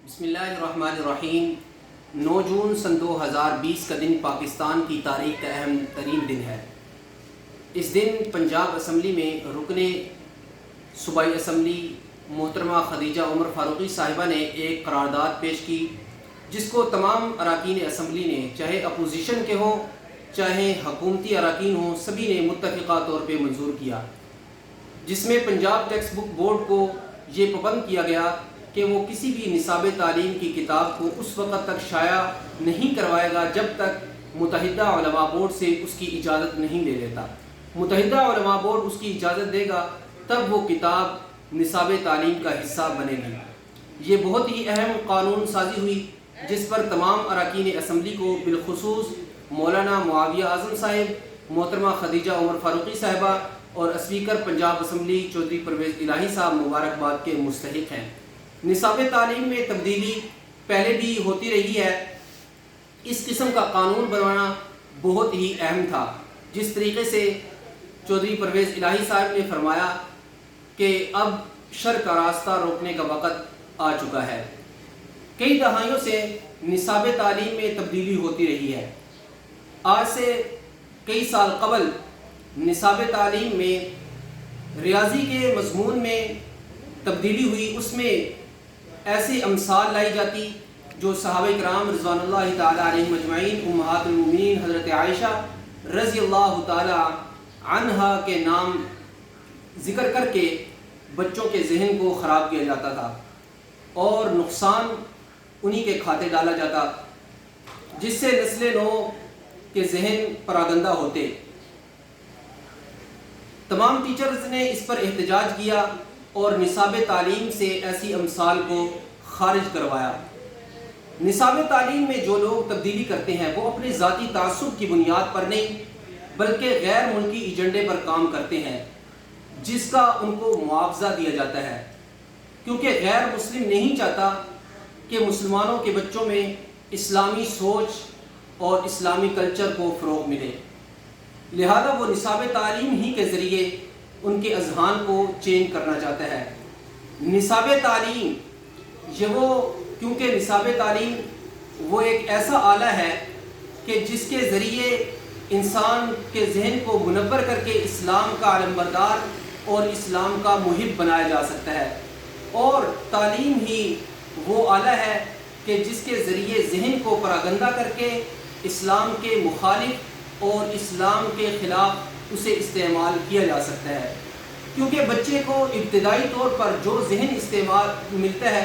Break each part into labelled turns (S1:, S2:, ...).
S1: بسم اللہ الرحمن الرحیم۔ 9 جون سن 2020 کا دن پاکستان کی تاریخ کا اہم ترین دن ہے۔ اس دن پنجاب اسمبلی میں رکن صوبائی اسمبلی محترمہ خدیجہ عمر فاروقی صاحبہ نے ایک قرارداد پیش کی، جس کو تمام اراکین اسمبلی نے، چاہے اپوزیشن کے ہوں چاہے حکومتی اراکین ہوں، سبھی نے متفقہ طور پہ منظور کیا، جس میں پنجاب ٹیکسٹ بک بورڈ کو یہ پابند کیا گیا کہ وہ کسی بھی نصاب تعلیم کی کتاب کو اس وقت تک شائع نہیں کروائے گا جب تک متحدہ علماء بورڈ سے اس کی اجازت نہیں لے لیتا۔ متحدہ علماء بورڈ اس کی اجازت دے گا تب وہ کتاب نصاب تعلیم کا حصہ بنے گی۔ یہ بہت ہی اہم قانون سازی ہوئی، جس پر تمام اراکین اسمبلی کو، بالخصوص مولانا معاویہ اعظم صاحب، محترمہ خدیجہ عمر فاروقی صاحبہ اور اسپیکر پنجاب اسمبلی چودھری پرویز الہی صاحب مبارکباد کے مستحق ہیں۔ نصاب تعلیم میں تبدیلی پہلے بھی ہوتی رہی ہے۔ اس قسم کا قانون بنانا بہت ہی اہم تھا۔ جس طریقے سے چودھری پرویز الہی صاحب نے فرمایا کہ اب شر کا راستہ روکنے کا وقت آ چکا ہے۔ کئی دہائیوں سے نصاب تعلیم میں تبدیلی ہوتی رہی ہے۔ آج سے کئی سال قبل نصاب تعلیم میں ریاضی کے مضمون میں تبدیلی ہوئی، اس میں ایسی امثال لائی جاتی جو صحابہ کرام رضوان اللہ تعالی علیہم اجمعین، امہات المومنین حضرت عائشہ رضی اللہ تعالی عنہا کے نام ذکر کر کے بچوں کے ذہن کو خراب کیا جاتا تھا اور نقصان انہی کے کھاتے ڈالا جاتا، جس سے نسل نو کے ذہن پراگندہ ہوتے۔ تمام ٹیچرز نے اس پر احتجاج کیا اور نصاب تعلیم سے ایسی امثال کو خارج کروایا۔ نصاب تعلیم میں جو لوگ تبدیلی کرتے ہیں وہ اپنے ذاتی تعصب کی بنیاد پر نہیں بلکہ غیر ملکی ایجنڈے پر کام کرتے ہیں، جس کا ان کو معاوضہ دیا جاتا ہے، کیونکہ غیر مسلم نہیں چاہتا کہ مسلمانوں کے بچوں میں اسلامی سوچ اور اسلامی کلچر کو فروغ ملے، لہذا وہ نصاب تعلیم ہی کے ذریعے ان کے اذہان کو چینج کرنا چاہتا ہے۔ نصاب تعلیم کیونکہ نصاب تعلیم وہ ایک ایسا آلہ ہے کہ جس کے ذریعے انسان کے ذہن کو منور کر کے اسلام کا علمبردار اور اسلام کا محب بنایا جا سکتا ہے، اور تعلیم ہی وہ آلہ ہے کہ جس کے ذریعے ذہن کو پراگندہ کر کے اسلام کے مخالف اور اسلام کے خلاف اسے استعمال کیا جا سکتا ہے، کیونکہ بچے کو ابتدائی طور پر جو ذہن استعمال ملتا ہے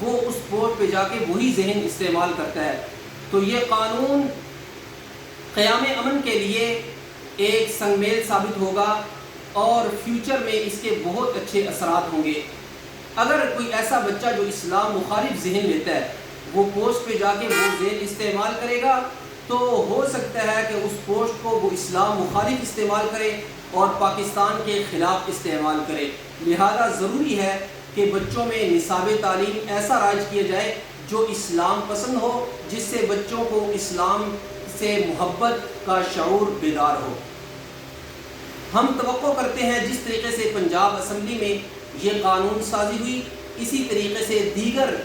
S1: وہ اس بورڈ پہ جا کے وہی ذہن استعمال کرتا ہے۔ تو یہ قانون قیام امن کے لیے ایک سنگ میل ثابت ہوگا اور فیوچر میں اس کے بہت اچھے اثرات ہوں گے۔ اگر کوئی ایسا بچہ جو اسلام مخالف ذہن لیتا ہے وہ پوسٹ پہ جا کے وہ ذہن استعمال کرے گا تو ہو سکتا ہے کہ اس پوسٹ کو وہ اسلام مخالف استعمال کرے اور پاکستان کے خلاف استعمال کرے۔ لہذا ضروری ہے کہ بچوں میں نصاب تعلیم ایسا رائج کیا جائے جو اسلام پسند ہو، جس سے بچوں کو اسلام سے محبت کا شعور بیدار ہو۔ ہم توقع کرتے ہیں جس طریقے سے پنجاب اسمبلی میں یہ قانون سازی ہوئی، اسی طریقے سے دیگر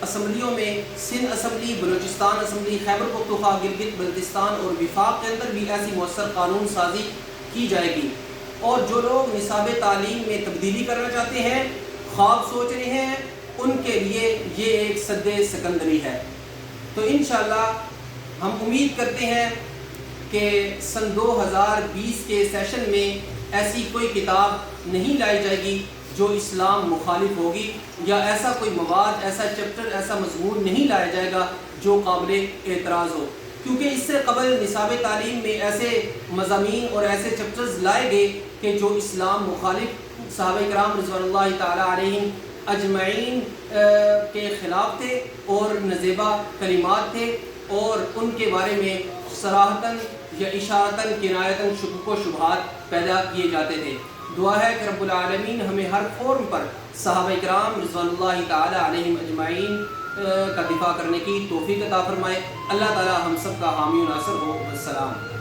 S1: اسمبلیوں میں، سندھ اسمبلی، بلوچستان اسمبلی، خیبر پختونخوا، گلگت بلتستان اور وفاق کے اندر بھی ایسی مؤثر قانون سازی کی جائے گی، اور جو لوگ نصاب تعلیم میں تبدیلی کرنا چاہتے ہیں، خواب سوچ رہے ہیں، ان کے لیے یہ ایک سد سکندری ہے۔ تو انشاءاللہ ہم امید کرتے ہیں کہ سن 2020 کے سیشن میں ایسی کوئی کتاب نہیں لائی جائے گی جو اسلام مخالف ہوگی، یا ایسا کوئی مواد، ایسا چیپٹر، ایسا مضمون نہیں لایا جائے گا جو قابل اعتراض ہو، کیونکہ اس سے قبل نصاب تعلیم میں ایسے مضامین اور ایسے چیپٹرز لائے گئے کہ جو اسلام مخالف، صحابہ کرام رضوان اللہ تعالی علیہم اجمعین کے خلاف تھے اور نزیبہ کلمات تھے، اور ان کے بارے میں صراحتاً یا اشارتاً کنایتاً شکوک و شبہات پیدا کیے جاتے تھے۔ دعا ہے کہ رب العالمین ہمیں ہر فورم پر صحابہ کرام رضوان اللہ تعالی علیہم اجمعین کا دفاع کرنے کی توفیق عطا فرمائے۔ اللہ تعالی ہم سب کا حامی و ناصر ہو۔ السلام۔